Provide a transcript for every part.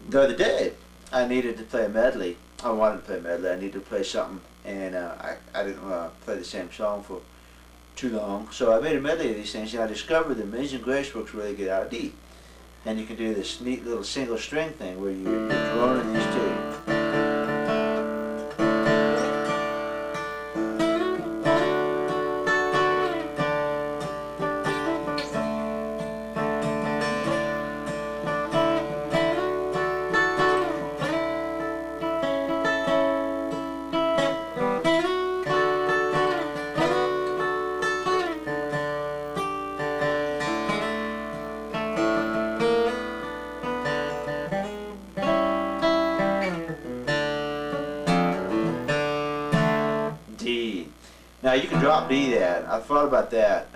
The other day, I needed to play a medley. I wanted to play a medley. I needed to play something, and I didn't want to play the same song for too long. So I made a medley of these things, and I discovered that Amazing Grace works really good out of D. And you can do this neat little single string thing where you're droning these two. D. Now you can drop D that. I thought about that.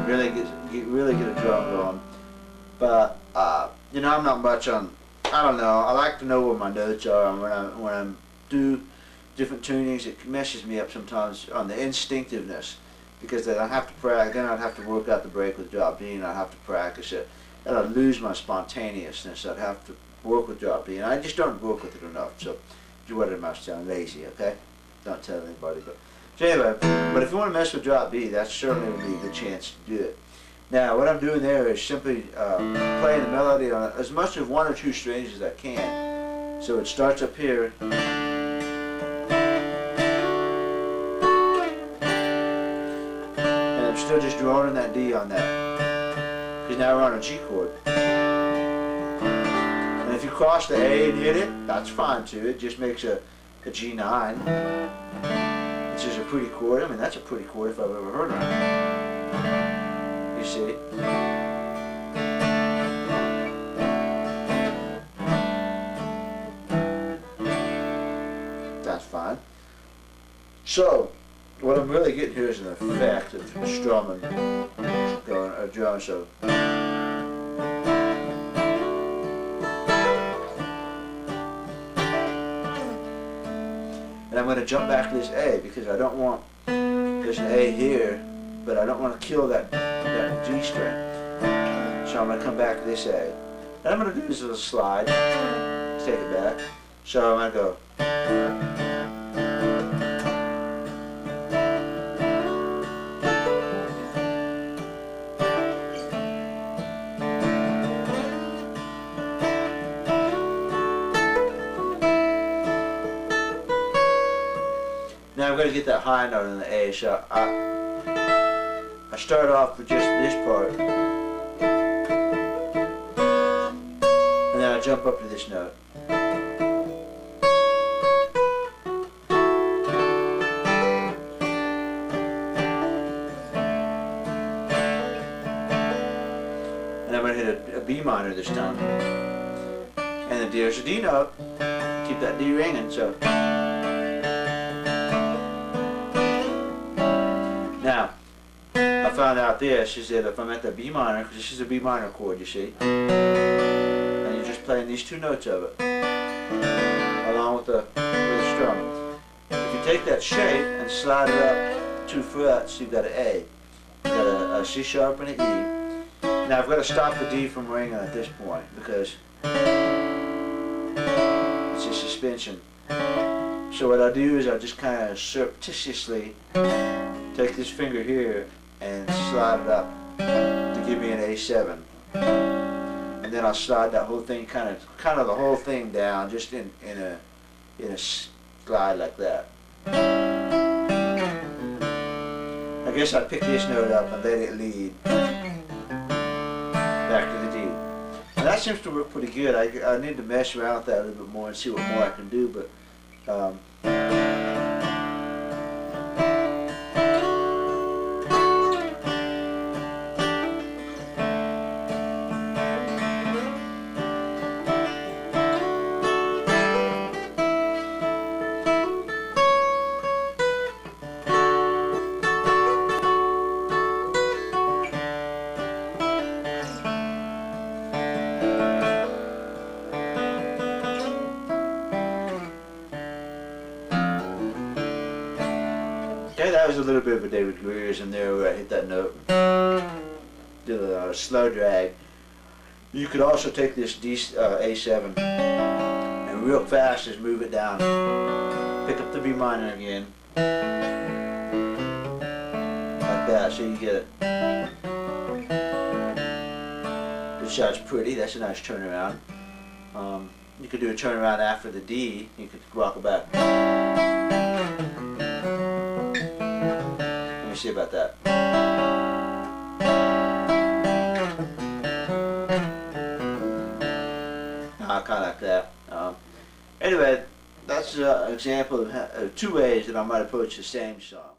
Really get a drum going. But you know, I'm not much on. I don't know. I like to know where my notes are, and when I do different tunings, it messes me up sometimes on the instinctiveness, because then I have to practice. Then I'd have to work out the break with drop D, and I'd have to practice it, and I'd lose my spontaneousness. I'd have to work with drop D, and I just don't work with it enough. So, what am I sound lazy? Okay. Don't tell anybody, but so anyway. But if you want to mess with drop B, that certainly would be a good chance to do it. Now, what I'm doing there is simply playing the melody on as much of one or two strings as I can. So it starts up here, and I'm still just droning that D on that, because now we're on a G chord. And if you cross the A and hit it, that's fine too. It just makes a G9, which is a pretty chord. I mean, that's a pretty chord if I've ever heard one. You see? That's fine. So, what I'm really getting here is an effect of strumming going, or drum, so. And I'm going to jump back to this A, because I don't want, there's an A here, but I don't want to kill that G string. So I'm going to come back to this A. And I'm going to do this little slide, let's take it back. So I'm going to go. Now I'm going to get that high note in the A, so I start off with just this part, and then I jump up to this note. And I'm going to hit a B minor this time, and then there's a D note, keep that D ringing, so. Now, I found out this is that if I'm at the B minor, because this is a B minor chord, you see, and you're just playing these two notes of it, along with the strum. If you take that shape and slide it up 2 frets, you've got an A. You've got a C sharp and an E. Now I've got to stop the D from ringing at this point, because it's a suspension. So what I do is I just kind of surreptitiously take this finger here and slide it up to give me an A7, and then I'll slide that whole thing, kind of the whole thing down, just in a slide like that. I guess I pick this note up and let it lead back to the D. And that seems to work pretty good. I need to mess around with that a little bit more and see what more I can do, but. Okay, that was a little bit of a David Greer's in there where I hit that note, did a slow drag. You could also take this A7 and real fast just move it down. Pick up the B minor again. Like that, so you get it. This shot's pretty, that's a nice turnaround. You could do a turnaround after the D, you could rock it back. Let me see about that. Kind of like that. Anyway, that's an example of two ways that I might approach the same song.